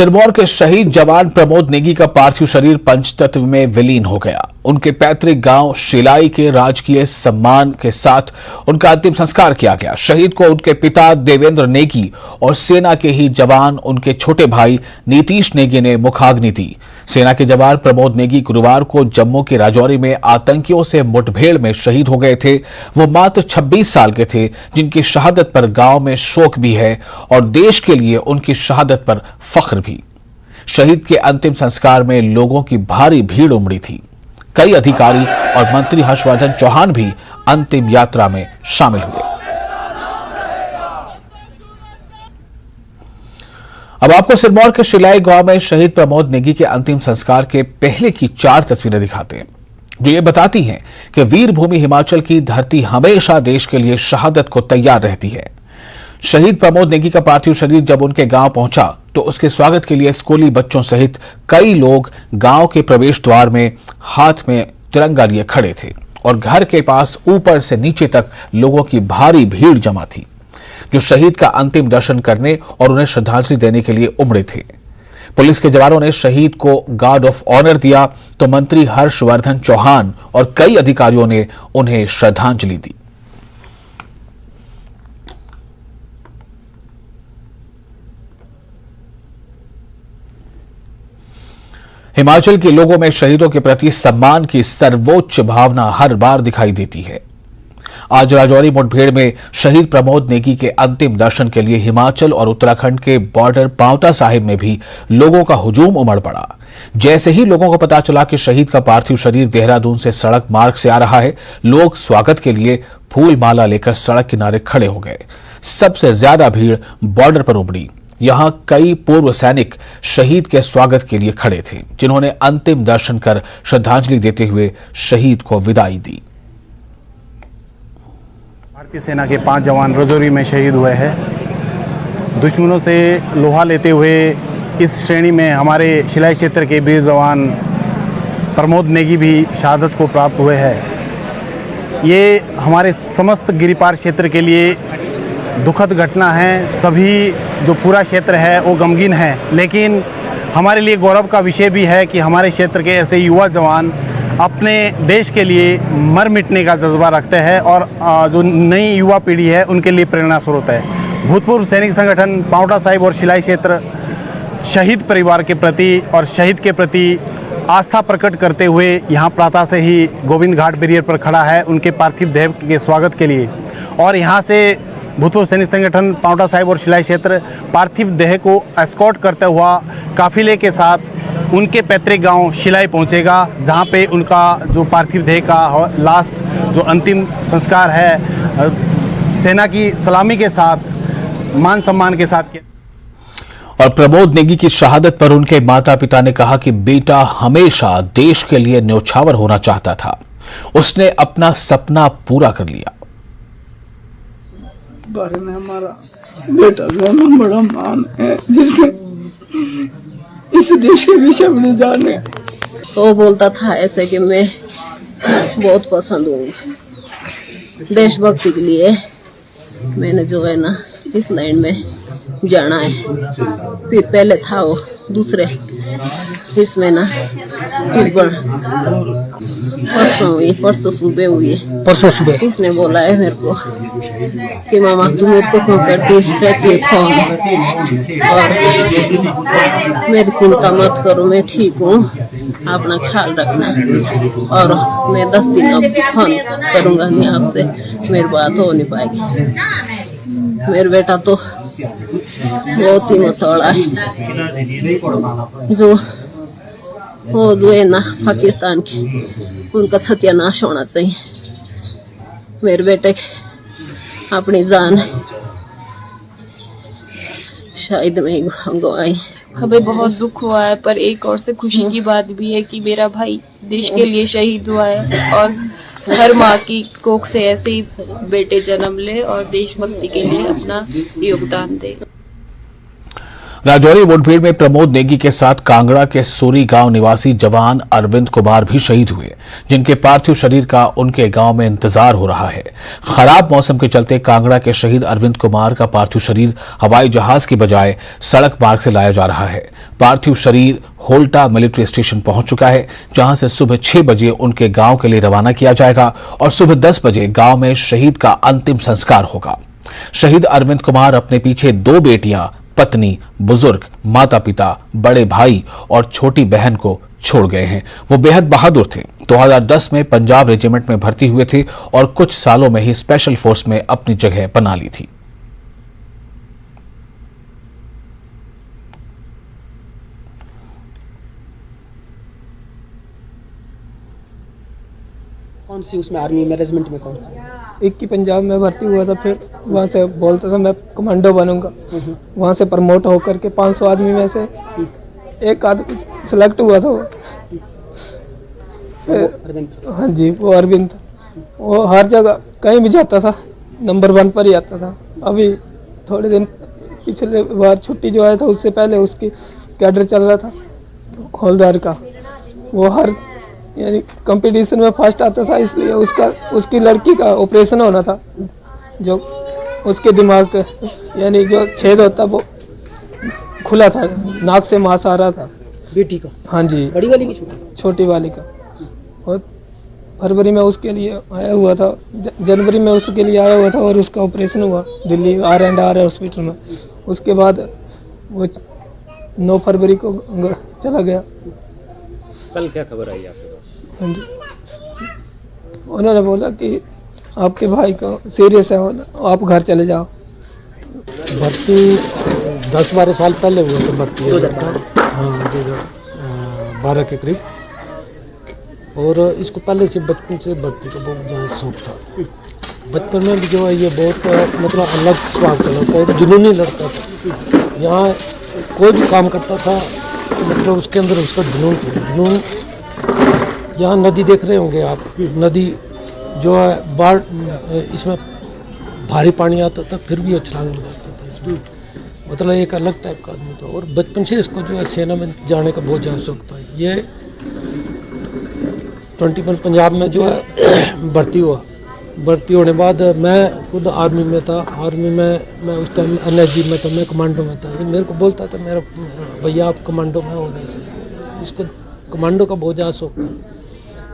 सिरमौर के शहीद जवान प्रमोद नेगी का पार्थिव शरीर पंचतत्व में विलीन हो गया। उनके पैतृक गांव शिलाई के राजकीय सम्मान के साथ उनका अंतिम संस्कार किया गया। शहीद को उनके पिता देवेंद्र नेगी और सेना के ही जवान उनके छोटे भाई नीतीश नेगी ने मुखाग्नि दी। सेना के जवान प्रमोद नेगी गुरुवार को जम्मू के राजौरी में आतंकियों से मुठभेड़ में शहीद हो गए थे। वो मात्र 26 साल के थे, जिनकी शहादत पर गांव में शोक भी है और देश के लिए उनकी शहादत पर फख्र भी। शहीद के अंतिम संस्कार में लोगों की भारी भीड़ उमड़ी थी। कई अधिकारी और मंत्री हर्षवर्धन चौहान भी अंतिम यात्रा में शामिल हुए। अब आपको सिरमौर के शिलाई गांव में शहीद प्रमोद नेगी के अंतिम संस्कार के पहले की 4 तस्वीरें दिखाते हैं, जो ये बताती हैं कि वीर भूमि हिमाचल की धरती हमेशा देश के लिए शहादत को तैयार रहती है। शहीद प्रमोद नेगी का पार्थिव शरीर जब उनके गांव पहुंचा तो उसके स्वागत के लिए स्कूली बच्चों सहित कई लोग गांव के प्रवेश द्वार में हाथ में तिरंगा लिए खड़े थे और घर के पास ऊपर से नीचे तक लोगों की भारी भीड़ जमा थी, जो शहीद का अंतिम दर्शन करने और उन्हें श्रद्धांजलि देने के लिए उमड़े थे। पुलिस के जवानों ने शहीद को गार्ड ऑफ ऑनर दिया तो मंत्री हर्षवर्धन चौहान और कई अधिकारियों ने उन्हें श्रद्धांजलि दी। हिमाचल के लोगों में शहीदों के प्रति सम्मान की सर्वोच्च भावना हर बार दिखाई देती है। आज राजौरी मुठभेड़ में शहीद प्रमोद नेगी के अंतिम दर्शन के लिए हिमाचल और उत्तराखंड के बॉर्डर पांवटा साहिब में भी लोगों का हुजूम उमड़ पड़ा। जैसे ही लोगों को पता चला कि शहीद का पार्थिव शरीर देहरादून से सड़क मार्ग से आ रहा है, लोग स्वागत के लिए फूल माला लेकर सड़क किनारे खड़े हो गए। सबसे ज्यादा भीड़ बॉर्डर पर उमड़ी। यहां कई पूर्व सैनिक शहीद के स्वागत के लिए खड़े थे, जिन्होंने अंतिम दर्शन कर श्रद्धांजलि देते हुए शहीद को विदाई दी। भारतीय सेना के 5 जवान राजौरी में शहीद हुए हैं। दुश्मनों से लोहा लेते हुए इस श्रेणी में हमारे शिलाई क्षेत्र के वीर जवान प्रमोद नेगी भी शहादत को प्राप्त हुए हैं। ये हमारे समस्त गिरिपार क्षेत्र के लिए दुखद घटना है। सभी जो पूरा क्षेत्र है वो गमगीन है, लेकिन हमारे लिए गौरव का विषय भी है कि हमारे क्षेत्र के ऐसे युवा जवान अपने देश के लिए मर मिटने का जज्बा रखते हैं और जो नई युवा पीढ़ी है उनके लिए प्रेरणा स्रोत है। भूतपूर्व सैनिक संगठन पांवटा साहिब और शिलाई क्षेत्र शहीद परिवार के प्रति और शहीद के प्रति आस्था प्रकट करते हुए यहाँ प्रातः से ही गोविंद घाट बैरियर पर खड़ा है उनके पार्थिव देह के स्वागत के लिए। और यहाँ से भूतपूर्व सैनिक संगठन पांवटा साहिब और शिलाई क्षेत्र पार्थिव देह को एस्कॉर्ट करते हुआ काफिले के साथ उनके पैतृक गांव शिलाई पहुंचेगा, जहां पे उनका जो पार्थिव देह का लास्ट जो अंतिम संस्कार है सेना की सलामी के साथ मान सम्मान के साथ किया। और प्रमोद नेगी की शहादत पर उनके माता पिता ने कहा कि बेटा हमेशा देश के लिए न्योछावर होना चाहता था। उसने अपना सपना पूरा कर लिया। बारे में हमारा बेटा जो ना बड़ा मान है, जिसके इस देश के विषय में जाने। वो बोलता था ऐसे कि मैं बहुत पसंद हूँ देशभक्ति के लिए। मैंने जो है ना इस लाइन में जाना है। फिर पहले था वो दूसरे इसमें ना फिर परसों सुबह इसने बोला है मेरे को कि मामा तू मेरे को क्यों करती रहती है फोन, और मेरी चिंता मत करो, मैं ठीक हूँ, अपना ख्याल रखना, और मैं 10 दिन अब फोन करूँगा नहीं आपसे, मेरी बात हो नहीं पाएगी। मेरा बेटा तो बहुत ही मतौड़ा है, जो है ना पाकिस्तान की, उनका सत्यानाश होना चाहिए। मेरे बेटे अपनी जान शायद में गंवाई। हमें बहुत दुख हुआ है, पर एक और से खुशी की बात भी है कि मेरा भाई देश के लिए शहीद हुआ है और हर माँ की कोख से ऐसे ही बेटे जन्म ले और देशभक्ति के लिए अपना योगदान दे। राजौरी मुठभेड़ में प्रमोद नेगी के साथ कांगड़ा के सूरी गांव निवासी जवान अरविंद कुमार भी शहीद हुए, जिनके पार्थिव शरीर का उनके गांव में इंतजार हो रहा है। खराब मौसम के चलते कांगड़ा के शहीद अरविंद कुमार का पार्थिव शरीर हवाई जहाज की बजाय सड़क मार्ग से लाया जा रहा है। पार्थिव शरीर होल्टा मिलिट्री स्टेशन पहुंच चुका है, जहां से सुबह 6 बजे उनके गांव के लिए रवाना किया जाएगा और सुबह 10 बजे गांव में शहीद का अंतिम संस्कार होगा। शहीद अरविंद कुमार अपने पीछे 2 बेटियां, पत्नी, बुजुर्ग, माता पिता, बड़े भाई और छोटी बहन को छोड़ गए हैं। वो बेहद बहादुर थे। 2010 में पंजाब रेजिमेंट में भर्ती हुए थे और कुछ सालों में ही स्पेशल फोर्स में अपनी जगह बना ली थी। कौन सी उसमें आर्मी में रेजिमेंट में कौन सी? एक की पंजाब में भर्ती हुआ था, फिर वहाँ से बोलता था मैं कमांडो बनूंगा। वहाँ से प्रमोट होकर के 500 आदमी में से एक आदमी सेलेक्ट हुआ था वो। फिर हाँ जी, वो अरविंद था। वो हर जगह कहीं भी जाता था नंबर 1 पर ही आता था। अभी थोड़े दिन पिछले बार छुट्टी जो आया था उससे पहले उसकी कैडर चल रहा था हौलदार का। वो हर यानी कंपटीशन में फर्स्ट आता था, इसलिए उसकी लड़की का ऑपरेशन होना था। जो उसके दिमाग का यानी जो छेद होता वो खुला था, नाक से मांस आ रहा था। बेटी का? हाँ जी। बड़ी वाली की छोटी? छोटी वाली का। और फरवरी में उसके लिए आया हुआ था, जनवरी में उसके लिए आया हुआ था और उसका ऑपरेशन हुआ दिल्ली R&R हॉस्पिटल में। उसके बाद वो 9 फरवरी को चला गया। कल क्या खबर आई आपके पास? हाँ जी, उन्होंने बोला कि आपके भाई को सीरियस है, आप घर चले जाओ। भर्ती 10-12 साल पहले हुआ था भर्ती। 2012? हाँ, 2012 के करीब। और इसको पहले से बचपन से भर्ती का बहुत ज़्यादा शौक था। बचपन में भी जो है ये बहुत मतलब अलग स्वभाव का लड़का, बहुत जुनूनी लड़का था। यहाँ कोई भी काम करता था मतलब उसके अंदर उसका जुनून था। जुनून यहाँ नदी देख रहे होंगे आप, नदी जो है बाढ़, इसमें भारी पानी आता था फिर भी छलांग लगाता था इसमें। मतलब एक अलग टाइप का आदमी था। और बचपन से इसको जो है सेना में जाने का बहुत ज़्यादा शौक था। ये 21 पंजाब में जो है भर्ती हुआ। भर्ती होने बाद मैं खुद आर्मी में था। आर्मी में मैं उस टाइम NSG में था, मैं कमांडो में था। ये मेरे को बोलता था मेरा भैया आप कमांडो में हो रहे ऐसे। इसको कमांडो का बहुत ज़्यादा शौक था।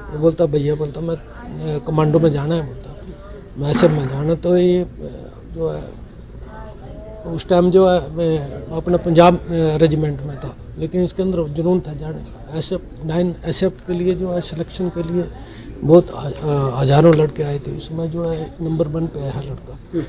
वो बोलता भैया, बोलता मैं कमांडो में जाना है, बोलता मैं SF में जाना। तो ये जो है उस टाइम जो है मैं अपना पंजाब रेजिमेंट में था, लेकिन इसके अंदर जुनून था जाने का। SF के लिए जो है सिलेक्शन के लिए बहुत हज़ारों लड़के आए थे। उसमें जो है नंबर 1 पे आया लड़का।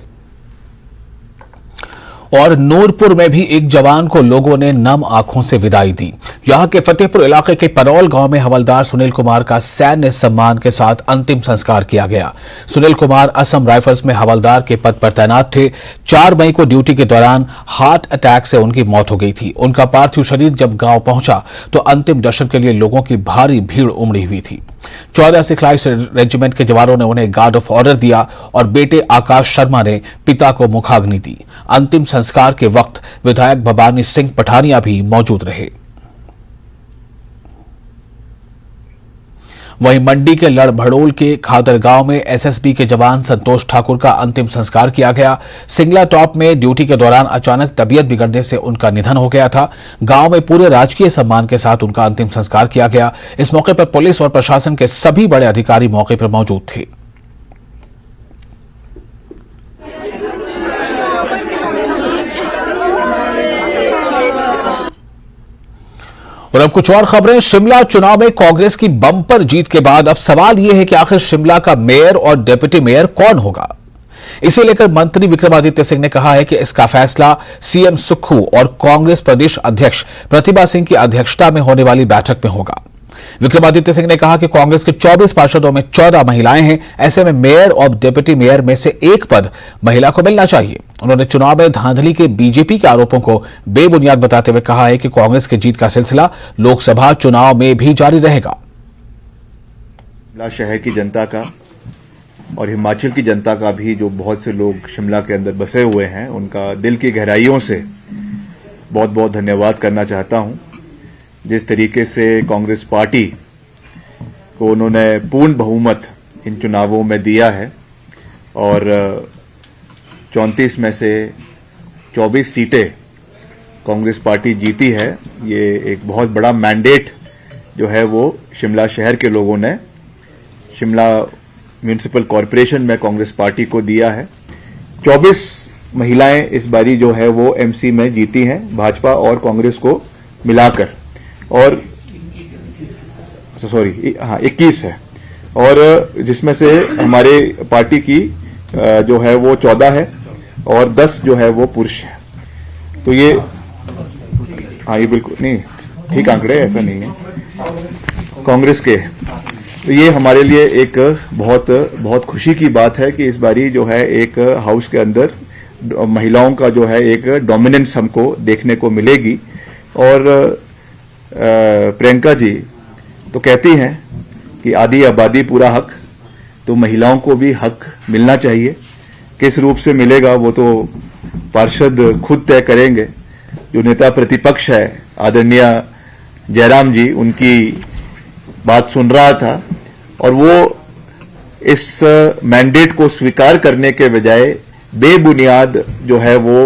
और नूरपुर में भी एक जवान को लोगों ने नम आंखों से विदाई दी। यहां के फतेहपुर इलाके के परौल गांव में हवलदार सुनील कुमार का सैन्य सम्मान के साथ अंतिम संस्कार किया गया। सुनील कुमार असम राइफल्स में हवलदार के पद पर तैनात थे। 4 मई को ड्यूटी के दौरान हार्ट अटैक से उनकी मौत हो गई थी। उनका पार्थिव शरीर जब गांव पहुंचा तो अंतिम दर्शन के लिए लोगों की भारी भीड़ उमड़ी हुई थी। 14 सिखलाई रेजिमेंट के जवानों ने उन्हें गार्ड ऑफ ऑनर दिया और बेटे आकाश शर्मा ने पिता को मुखाग्नि दी। अंतिम संस्कार के वक्त विधायक भवानी सिंह पठानिया भी मौजूद रहे। वहीं मंडी के लड़भड़ोल के खादर गांव में SSB के जवान संतोष ठाकुर का अंतिम संस्कार किया गया। सिंगला टॉप में ड्यूटी के दौरान अचानक तबीयत बिगड़ने से उनका निधन हो गया था। गांव में पूरे राजकीय सम्मान के साथ उनका अंतिम संस्कार किया गया। इस मौके पर पुलिस और प्रशासन के सभी बड़े अधिकारी मौके पर मौजूद थे। और अब कुछ और खबरें। शिमला चुनाव में कांग्रेस की बम्पर जीत के बाद अब सवाल यह है कि आखिर शिमला का मेयर और डिप्टी मेयर कौन होगा। इसे लेकर मंत्री विक्रमादित्य सिंह ने कहा है कि इसका फैसला CM सुक्खू और कांग्रेस प्रदेश अध्यक्ष प्रतिभा सिंह की अध्यक्षता में होने वाली बैठक में होगा। विक्रमादित्य सिंह ने कहा कि कांग्रेस के 24 पार्षदों में 14 महिलाएं हैं। ऐसे में मेयर और डिप्टी मेयर में से एक पद महिला को मिलना चाहिए। उन्होंने चुनाव में धांधली के बीजेपी के आरोपों को बेबुनियाद बताते हुए कहा है कि कांग्रेस की जीत का सिलसिला लोकसभा चुनाव में भी जारी रहेगा। शिमला शहर की जनता का और हिमाचल की जनता का भी, जो बहुत से लोग शिमला के अंदर बसे हुए हैं, उनका दिल की गहराइयों से बहुत बहुत धन्यवाद करना चाहता हूं। जिस तरीके से कांग्रेस पार्टी को उन्होंने पूर्ण बहुमत इन चुनावों में दिया है और 34 में से 24 सीटें कांग्रेस पार्टी जीती है, ये एक बहुत बड़ा मैंडेट जो है वो शिमला शहर के लोगों ने शिमला म्यूनिसिपल कॉरपोरेशन में कांग्रेस पार्टी को दिया है। 24 महिलाएं इस बारी जो है वो एमसी में जीती हैं भाजपा और कांग्रेस को मिलाकर, और 21 है, और जिसमें से हमारे पार्टी की जो है वो 14 है और 10 जो है वो पुरुष है। तो ये ये बिल्कुल नहीं ठीक आंकड़े, ऐसा नहीं है कांग्रेस के। तो ये हमारे लिए एक बहुत खुशी की बात है कि इस बारी जो है एक हाउस के अंदर महिलाओं का जो है एक डोमिनेंस हमको देखने को मिलेगी। और प्रियंका जी तो कहती हैं कि आधी आबादी पूरा हक, तो महिलाओं को भी हक मिलना चाहिए। किस रूप से मिलेगा वो तो पार्षद खुद तय करेंगे। जो नेता प्रतिपक्ष है आदरणीय जयराम जी, उनकी बात सुन रहा था और वो इस मैंडेट को स्वीकार करने के बजाय बेबुनियाद जो है वो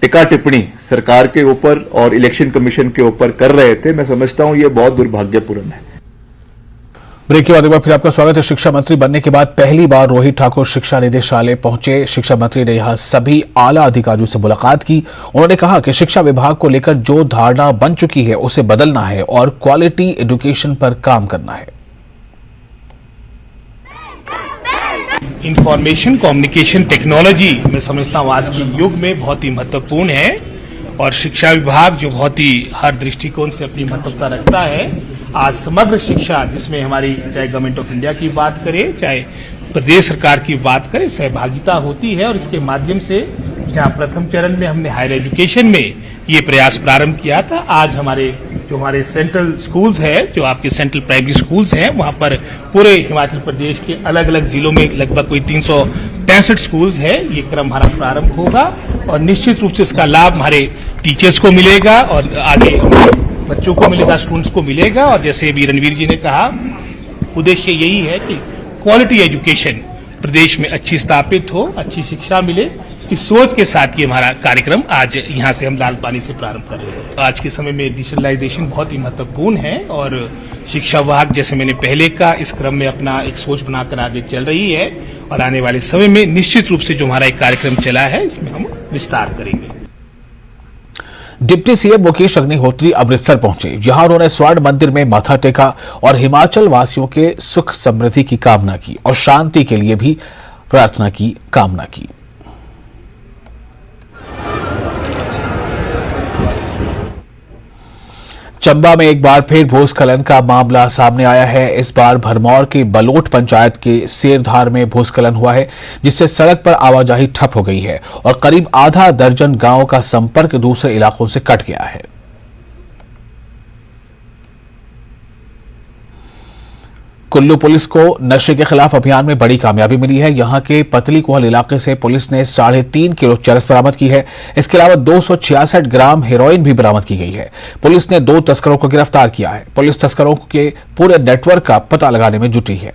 टिक्का टिप्पणी सरकार के ऊपर और इलेक्शन कमीशन के ऊपर कर रहे थे। मैं समझता हूं ये बहुत दुर्भाग्यपूर्ण है। ब्रेक के बाद एक बार फिर आपका स्वागत है। शिक्षा मंत्री बनने के बाद पहली बार रोहित ठाकुर शिक्षा निदेशालय पहुंचे। शिक्षा मंत्री ने यहां सभी आला अधिकारियों से मुलाकात की। उन्होंने कहा कि शिक्षा विभाग को लेकर जो धारणा बन चुकी है उसे बदलना है और क्वालिटी एजुकेशन पर काम करना है। इंफॉर्मेशन कम्युनिकेशन टेक्नोलॉजी मैं समझता हूँ आज के युग में बहुत ही महत्वपूर्ण है, और शिक्षा विभाग जो बहुत ही हर दृष्टिकोण से अपनी महत्वता रखता है। आज समग्र शिक्षा, जिसमें हमारी चाहे गवर्नमेंट ऑफ इंडिया की बात करें, चाहे प्रदेश सरकार की बात करें, सहभागिता होती है। और इसके माध्यम से जहाँ प्रथम चरण में हमने हायर एजुकेशन में ये प्रयास प्रारंभ किया था, आज हमारे सेंट्रल स्कूल्स है, जो आपके सेंट्रल प्राइमरी स्कूल्स हैं, वहाँ पर पूरे हिमाचल प्रदेश के अलग अलग जिलों में लगभग कोई 365 स्कूल्स है। ये क्रम हमारा प्रारंभ होगा और निश्चित रूप से इसका लाभ हमारे टीचर्स को मिलेगा और आगे बच्चों को मिलेगा, स्टूडेंट्स को मिलेगा। और जैसे अभी रणवीर जी ने कहा, उद्देश्य यही है कि क्वालिटी एजुकेशन प्रदेश में अच्छी स्थापित हो, अच्छी शिक्षा मिले। इस सोच के साथ ये हमारा कार्यक्रम आज यहाँ से हम लाल पानी से प्रारंभ कर रहे हैं। आज के समय में डिजिटलाइजेशन बहुत ही महत्वपूर्ण है और शिक्षा विभाग, जैसे मैंने पहले कहा, इस क्रम में अपना एक सोच बनाकर आगे चल रही है और आने वाले समय में निश्चित रूप से जो हमारा एक कार्यक्रम चला है इसमें हम विस्तार करेंगे। डिप्टी सीएम मुकेश अग्निहोत्री अमृतसर पहुंचे, जहां उन्होंने स्वर्ण मंदिर में माथा टेका और हिमाचल वासियों के सुख समृद्धि की कामना की और शांति के लिए भी प्रार्थना की कामना की। चंबा में एक बार फिर भूस्खलन का मामला सामने आया है। इस बार भरमौर के बलोट पंचायत के सेरधार में भूस्खलन हुआ है, जिससे सड़क पर आवाजाही ठप हो गई है और करीब आधा दर्जन गांवों का संपर्क दूसरे इलाकों से कट गया है। कुल्लू पुलिस को नशे के खिलाफ अभियान में बड़ी कामयाबी मिली है। यहां के पतली कोहल इलाके से पुलिस ने 3.5 किलो चरस बरामद की है। इसके अलावा 266 ग्राम हेरोइन भी बरामद की गई है। पुलिस ने 2 तस्करों को गिरफ्तार किया है। पुलिस तस्करों के पूरे नेटवर्क का पता लगाने में जुटी है।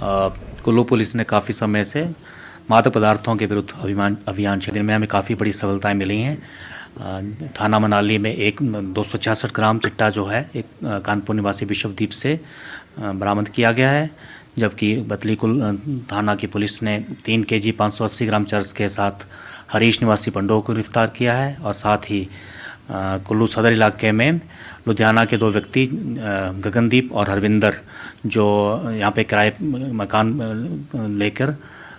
कुल्लू पुलिस ने काफ़ी समय से मादक पदार्थों के विरुद्ध अभियान क्षेत्र में हमें काफ़ी बड़ी सफलताएं मिली हैं। थाना मनाली में एक 266 ग्राम चिट्टा जो है एक कानपुर निवासी विश्वदीप से बरामद किया गया है, जबकि बतलीकुल थाना की पुलिस ने 3 केजी 580 ग्राम चरस के साथ हरीश निवासी पंडो को गिरफ्तार किया है। और साथ ही कुल्लू सदर इलाके में लुधियाना के 2 व्यक्ति गगनदीप और हरविंदर, जो यहाँ पे किराए मकान लेकर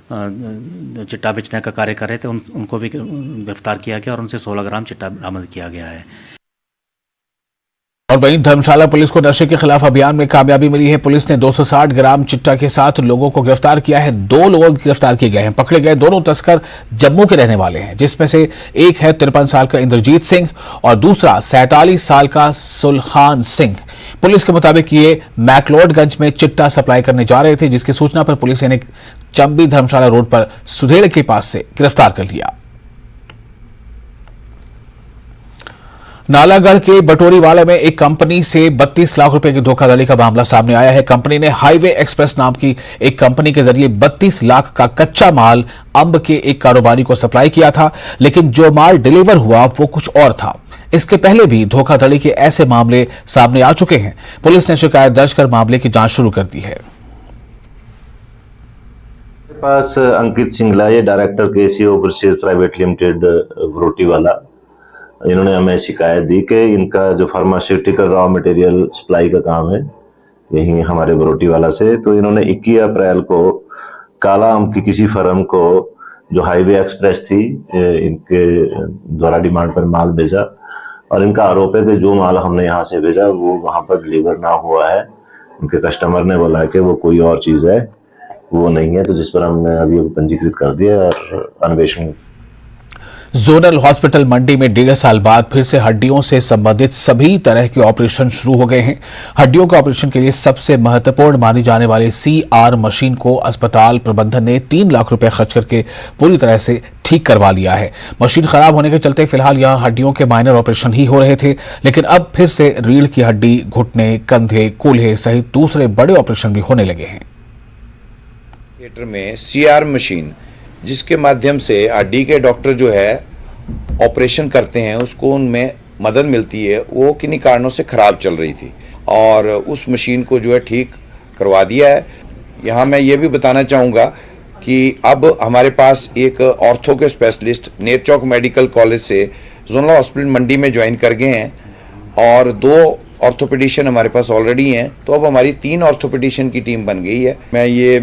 चिट्टा बेचने का कार्य कर रहे थे, उनको भी गिरफ्तार किया गया और उनसे 16 ग्राम चिट्टा बरामद किया गया है। और वहीं धर्मशाला पुलिस को नशे के खिलाफ अभियान में कामयाबी मिली है। पुलिस ने 260 ग्राम चिट्टा के साथ लोगों को गिरफ्तार किया है। 2 लोग गिरफ्तार किए गए हैं। पकड़े गए दोनों तस्कर जम्मू के रहने वाले हैं, जिसमें से एक है 53 साल का इंद्रजीत सिंह और दूसरा 47 साल का सुलखान सिंह। पुलिस के मुताबिक ये मैक्लोडगंज में चिट्टा सप्लाई करने जा रहे थे, जिसकी सूचना पर पुलिस ने चंबी धर्मशाला रोड पर सुधेड़ के पास से गिरफ्तार कर लिया। नालागढ़ के बटोरीवाला में एक कंपनी से 32 लाख रुपए की धोखाधड़ी का मामला सामने आया है। कंपनी ने हाईवे एक्सप्रेस नाम की एक कंपनी के जरिए 32 लाख का कच्चा माल अंब के एक कारोबारी को सप्लाई किया था, लेकिन जो माल डिलीवर हुआ वो कुछ और था। इसके पहले भी धोखाधड़ी के ऐसे मामले सामने आ चुके हैं। पुलिस ने शिकायत दर्ज कर मामले की जांच शुरू कर दी है। पास अंकित सिंगला, ये director KCO overseas private limited Batoriwala, इन्होंने हमें शिकायत दी कि इनका जो फार्मास्यूटिकल रॉ मटेरियल सप्लाई का काम है यहीं हमारे बटोरीवाला से, तो इन्होंने 21 अप्रैल को काला आम की किसी फर्म को जो हाईवे एक्सप्रेस थी इनके द्वारा डिमांड पर माल भेजा, और इनका आरोप है कि जो माल हमने यहाँ से भेजा वो वहाँ पर डिलीवर ना हुआ है। उनके कस्टमर ने बोला कि वो कोई और चीज़ है, वो नहीं है, तो जिस पर हमने अभी पंजीकृत कर दिया और अन्वेषण। जोनल हॉस्पिटल मंडी में 1.5 साल बाद फिर से हड्डियों से संबंधित सभी तरह के ऑपरेशन शुरू हो गए हैं। हड्डियों के ऑपरेशन के लिए सबसे महत्वपूर्ण मानी जाने वाली CR मशीन को अस्पताल प्रबंधन ने 3 लाख रुपए खर्च करके पूरी तरह से ठीक करवा लिया है। मशीन खराब होने के चलते फिलहाल यहां हड्डियों के माइनर ऑपरेशन ही हो रहे थे, लेकिन अब फिर से रीढ़ की हड्डी, घुटने, कंधे, कूल्हे सहित दूसरे बड़े ऑपरेशन भी होने लगे हैं। थिएटर में CR मशीन, जिसके माध्यम से हड्डी के डॉक्टर जो है ऑपरेशन करते हैं, उसको उनमें मदद मिलती है, वो किन्हीं कारणों से ख़राब चल रही थी और उस मशीन को जो है ठीक करवा दिया है। यहाँ मैं ये भी बताना चाहूँगा कि अब हमारे पास एक ऑर्थो के स्पेशलिस्ट नेरचौक मेडिकल कॉलेज से जोनल हॉस्पिटल मंडी में ज्वाइन कर गए हैं और 2 ऑर्थोपेडिशियन हमारे पास ऑलरेडी हैं, तो अब हमारी 3 ऑर्थोपेडिशियन की टीम बन गई है। मैं ये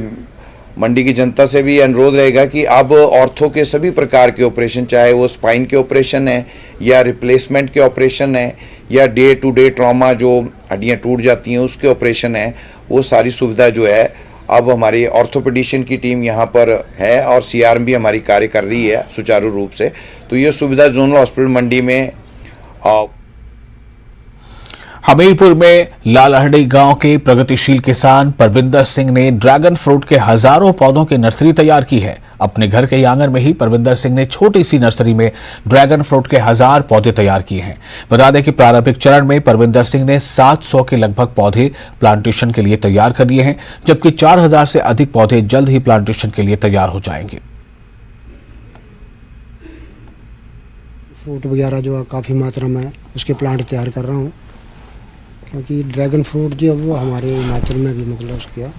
मंडी की जनता से भी अनुरोध रहेगा कि अब ऑर्थो के सभी प्रकार के ऑपरेशन, चाहे वो स्पाइन के ऑपरेशन है या रिप्लेसमेंट के ऑपरेशन है या डे टू डे ट्रॉमा जो हड्डियां टूट जाती हैं उसके ऑपरेशन है, वो सारी सुविधा जो है अब हमारी ऑर्थोपेडिशियन की टीम यहाँ पर है और CR भी हमारी कार्य कर रही है सुचारू रूप से। तो ये सुविधा जोनल हॉस्पिटल मंडी में हमीरपुर में लालहड़ी गांव के प्रगतिशील किसान परविंदर सिंह ने ड्रैगन फ्रूट के हजारों पौधों की नर्सरी तैयार की है। अपने घर के आंगन में ही परविंदर सिंह ने छोटी सी नर्सरी में ड्रैगन फ्रूट के 1000 पौधे तैयार किए हैं। बता दें कि प्रारंभिक चरण में परविंदर सिंह ने 700 के लगभग पौधे प्लांटेशन के लिए तैयार कर दिए हैं, जबकि 4000 से अधिक पौधे जल्द ही प्लांटेशन के लिए तैयार हो जाएंगे। फ्रूट वगैरह जो है काफ़ी मात्रा में उसके प्लांट तैयार कर रहा हूँ, क्योंकि ड्रैगन फ्रूट जो वो हमारे हिमाचल में भी मतलब उसका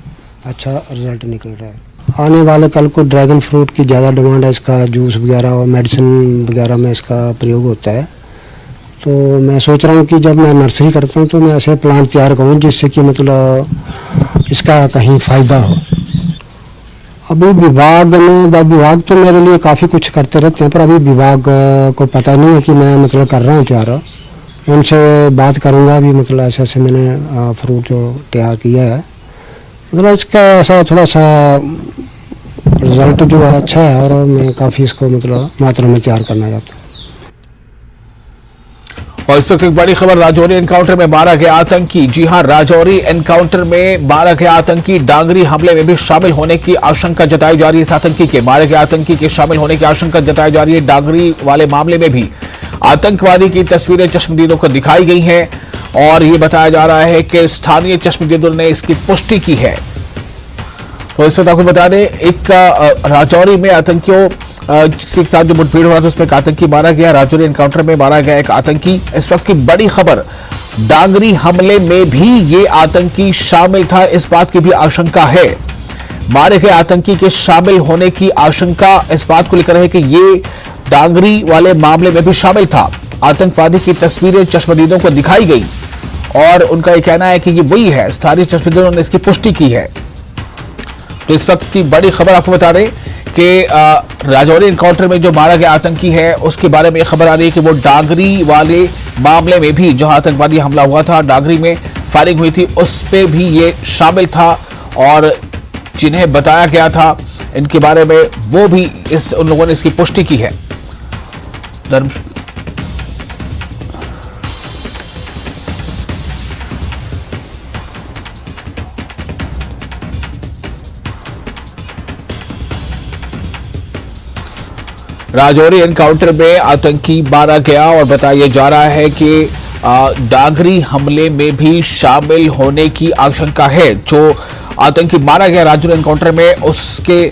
अच्छा रिजल्ट निकल रहा है। आने वाले कल को ड्रैगन फ्रूट की ज़्यादा डिमांड है, इसका जूस वगैरह और मेडिसिन वगैरह में इसका प्रयोग होता है। तो मैं सोच रहा हूँ कि जब मैं नर्सरी करता हूँ तो मैं ऐसे प्लांट तैयार करूँ जिससे कि मतलब इसका कहीं फ़ायदा हो। अभी विभाग तो मेरे लिए काफ़ी कुछ करते रहते हैं, पर अभी विभाग को पता नहीं है कि मैं मतलब कर रहा हूँ तैयार। उनसे बात करूंगा भी, मतलब ऐसे मैंने फ्रूट जो तैयार किया है, मतलब इसका ऐसा थोड़ा सा रिजल्ट जो है अच्छा है और मैं काफ़ी इसको मतलब मात्रा में तैयार करना चाहता हूँ। और इस वक्त एक बड़ी खबर, राजौरी एनकाउंटर में मारा गया आतंकी। जी हां, राजौरी एनकाउंटर में मारा गया आतंकी डांगरी हमले में भी शामिल होने की आशंका जताई जा रही है। इस आतंकी के मारे गए आतंकी के शामिल होने की आशंका जताई जा रही है। डांगरी वाले मामले में भी आतंकवादी की तस्वीरें चश्मदीदों को दिखाई गई हैं और ये बताया जा रहा है कि स्थानीय चश्मदीदों ने इसकी पुष्टि की है। तो इस वक्त आपको बता दें, एक राजौरी में आतंकियों के साथ जो मुठभेड़ हो रहा था उसमें एक आतंकी मारा गया। राजौरी एनकाउंटर में मारा गया एक आतंकी। इस वक्त की बड़ी खबर, डांगरी हमले में भी ये आतंकी शामिल था, इस बात की भी आशंका है। मारे गए आतंकी के शामिल होने की आशंका इस बात को लेकर है कि ये डांगरी वाले मामले में भी शामिल था। आतंकवादी की तस्वीरें चश्मदीदों को दिखाई गई और उनका यह कहना है कि ये वही है। स्थानीय चश्मदीदों ने इसकी पुष्टि की है। तो इस वक्त की बड़ी खबर आपको बता दें कि राजौरी एनकाउंटर में जो मारा गया आतंकी है उसके बारे में खबर आ रही है कि वो डांगरी वाले मामले में भी, जहां आतंकवादी हमला हुआ था, डांगरी में फायरिंग हुई थी, उस पे भी ये शामिल था और जिन्हें बताया गया था इनके बारे में वो भी उन लोगों ने इसकी पुष्टि की है। राजौरी एनकाउंटर में आतंकी मारा गया और बताया जा रहा है कि डांगरी हमले में भी शामिल होने की आशंका है। जो आतंकी मारा गया राजौरी एनकाउंटर में, उसके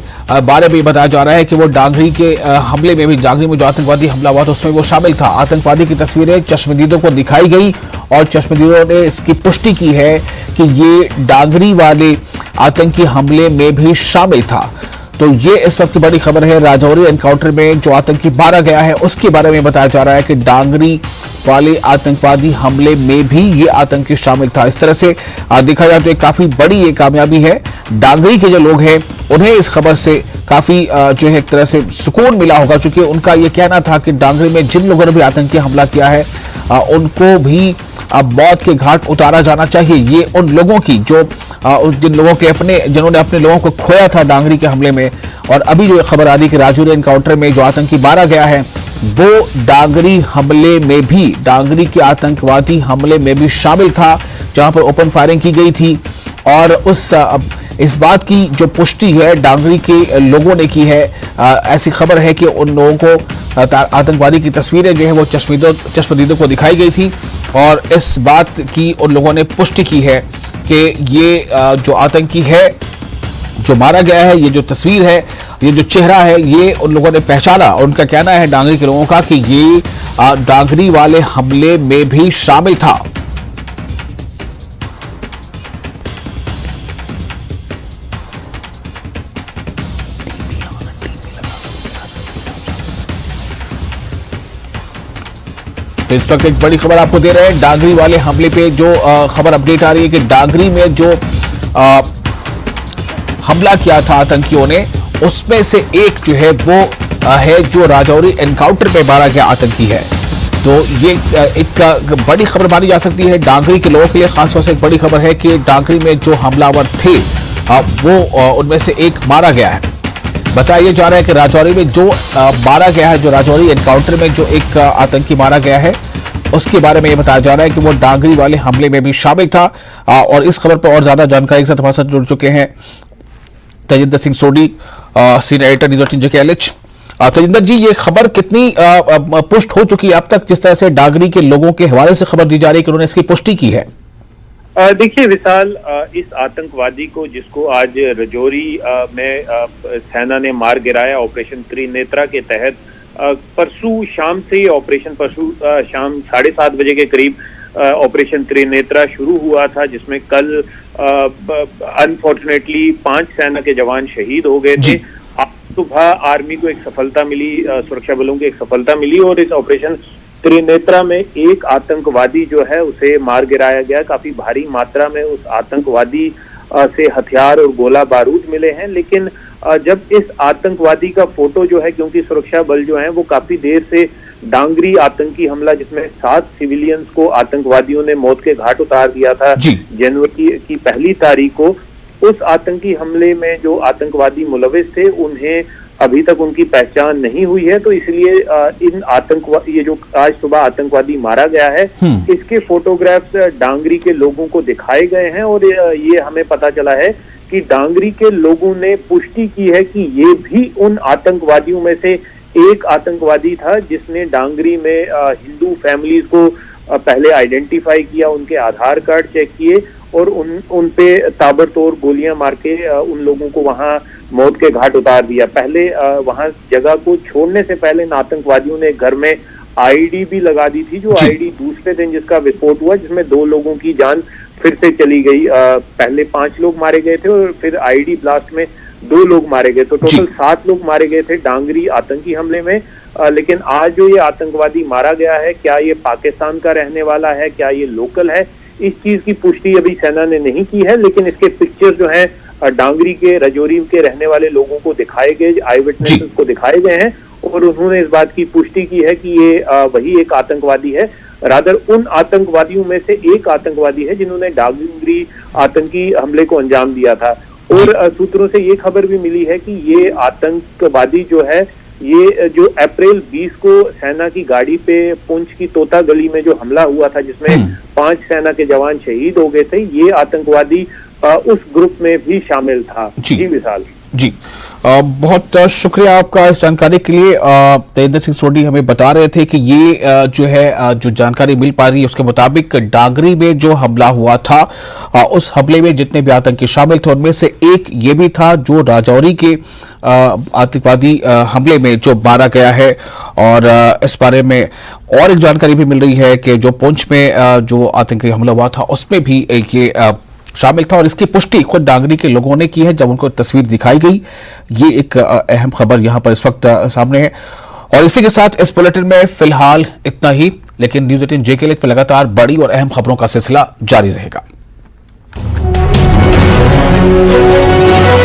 बारे में बताया जा रहा है कि वो डांगरी के हमले में भी, डांगरी में जो आतंकवादी हमला हुआ था उसमें वो शामिल था। आतंकवादी की तस्वीरें चश्मदीदों को दिखाई गई और चश्मदीदों ने इसकी पुष्टि की है कि ये डांगरी वाले आतंकी हमले में भी शामिल था। तो ये इस वक्त की बड़ी खबर है। राजौरी एनकाउंटर में जो आतंकी मारा गया है उसके बारे में बताया जा रहा है कि डांगरी वाले आतंकवादी हमले में भी ये आतंकी शामिल था। इस तरह से देखा जाए तो एक काफी बड़ी ये कामयाबी है। डांगरी के जो लोग हैं उन्हें इस खबर से काफी जो है एक तरह से सुकून मिला होगा, क्योंकि उनका ये कहना था कि डांगरी में जिन लोगों ने भी आतंकी हमला किया है उनको भी अब मौत के घाट उतारा जाना चाहिए। ये उन लोगों की जो जिन्होंने अपने लोगों को खोया था डांगरी के हमले में। और अभी जो खबर आ रही कि राजौरी एनकाउंटर में जो आतंकी मारा गया है वो डांगरी हमले में भी, डांगरी के आतंकवादी हमले में भी शामिल था, जहां पर ओपन फायरिंग की गई थी। और इस बात की जो पुष्टि है डांगरी के लोगों ने की है। ऐसी खबर है कि उन लोगों को आतंकवादी की तस्वीरें जो है वो चश्मदीदों को दिखाई गई थी और इस बात की उन लोगों ने पुष्टि की है कि ये जो आतंकी है जो मारा गया है, ये जो तस्वीर है, ये जो चेहरा है, ये उन लोगों ने पहचाना। और उनका कहना है डांगरी के लोगों का कि ये डांगरी वाले हमले में भी शामिल था। तो इस वक्त एक बड़ी खबर आपको दे रहे हैं डांगरी वाले हमले पे। जो खबर अपडेट आ रही है कि डांगरी में जो हमला किया था आतंकियों ने, उसमें से एक जो है वो है जो राजौरी एनकाउंटर पे मारा गया आतंकी है। तो ये एक बड़ी खबर मानी जा सकती है डांगरी के लोगों के लिए। खासतौर से एक बड़ी खबर है कि डांगरी में जो हमलावर थे वो उनमें से एक मारा गया है। बताया जा रहा है कि राजौरी में जो मारा गया है, जो राजौरी एनकाउंटर में जो एक आतंकी मारा गया है, उसके बारे में ये बताया जा रहा है कि वो डांगरी वाले हमले में भी शामिल था। और इस खबर पर और ज्यादा जानकारी के साथ हमारे साथ जुड़ चुके हैं Tejinder Singh Sodhi, senior editor news 18 JKLH। Tejinder ji, ये खबर कितनी पुष्ट हो चुकी है अब तक, जिस तरह से डांगरी के लोगों के हवाले से खबर दी जा रही है कि उन्होंने इसकी पुष्टि की है? देखिए विशाल, इस आतंकवादी को जिसको आज राजौरी में सेना ने मार गिराया ऑपरेशन त्रिनेत्रा के तहत, परसों शाम से ऑपरेशन, परसों शाम 7:30 बजे के करीब ऑपरेशन त्रिनेत्रा शुरू हुआ था, जिसमें कल अनफॉर्चुनेटली 5 सेना के जवान शहीद हो गए थे। आज सुबह आर्मी को एक सफलता मिली, सुरक्षा बलों को एक सफलता मिली और इस ऑपरेशन त्रिनेत्रा में एक आतंकवादी जो है उसे मार गिराया गया। काफी भारी मात्रा में उस आतंकवादी से हथियार और गोला बारूद मिले हैं। लेकिन जब इस आतंकवादी का फोटो जो है, क्योंकि सुरक्षा बल जो है वो काफी देर से डांगरी आतंकी हमला जिसमें 7 सिविलियंस को आतंकवादियों ने मौत के घाट उतार दिया था जनवरी की 1 तारीख को, उस आतंकी हमले में जो आतंकवादी मुलविस थे उन्हें अभी तक उनकी पहचान नहीं हुई है। तो इसलिए इन आतंकवादी, ये जो आज सुबह आतंकवादी मारा गया है, इसके फोटोग्राफ्स डांगरी के लोगों को दिखाए गए हैं और ये हमें पता चला है कि डांगरी के लोगों ने पुष्टि की है कि ये भी उन आतंकवादियों में से एक आतंकवादी था जिसने डांगरी में हिंदू फैमिलीज को पहले आइडेंटिफाई किया, उनके आधार कार्ड चेक किए और उन पे ताबड़तोड़ गोलियां मार के उन लोगों को वहां मौत के घाट उतार दिया। पहले वहां जगह को छोड़ने से पहले आतंकवादियों ने घर में आईडी भी लगा दी थी, जो आईडी दूसरे दिन जिसका विस्फोट हुआ, जिसमें 2 लोगों की जान फिर से चली गई। पहले 5 लोग मारे गए थे और फिर आईडी ब्लास्ट में 2 लोग मारे गए, तो टोटल 7 लोग मारे गए थे डांगरी आतंकी हमले में। लेकिन आज जो ये आतंकवादी मारा गया है, क्या ये पाकिस्तान का रहने वाला है, क्या ये लोकल है, इस चीज की पुष्टि अभी सेना ने नहीं की है। लेकिन इसके पिक्चर जो है डांगरी के, राजौरी के रहने वाले लोगों को दिखाए गए, आई विटनेसेस को दिखाए गए हैं और उन्होंने इस बात की पुष्टि की है कि ये वही एक आतंकवादी है। रादर उन आतंकवादियों में से एक आतंकवादी है जिन्होंने डांगरी आतंकी हमले को अंजाम दिया था। और सूत्रों से ये खबर भी मिली है कि ये आतंकवादी जो है, ये जो अप्रैल 20 को सेना की गाड़ी पे पुंछ की तोता गली में जो हमला हुआ था, जिसमें 5 सेना के जवान शहीद हो गए थे, ये आतंकवादी उस ग्रुप में भी शामिल था। जी विशाल। जी बहुत शुक्रिया आपका इस जानकारी के लिए। तेजेंद्र सिंह सोढी हमें बता रहे थे कि ये जो है जो जानकारी मिल पा रही है उसके मुताबिक डांगरी में जो हमला हुआ था उस हमले में जितने भी आतंकी शामिल थे उनमें से एक ये भी था जो राजौरी के आतंकवादी हमले में जो मारा गया है। और इस बारे में और एक जानकारी भी मिल रही है कि जो पुंछ में जो आतंकी हमला हुआ था उसमें भी ये शामिल था और इसकी पुष्टि खुद डांगरी के लोगों ने की है जब उनको तस्वीर दिखाई गई। ये एक अहम खबर यहां पर इस वक्त सामने है और इसी के साथ इस बुलेटिन में फिलहाल इतना ही, लेकिन न्यूज़ 18 जे के लिए लगातार बड़ी और अहम खबरों का सिलसिला जारी रहेगा।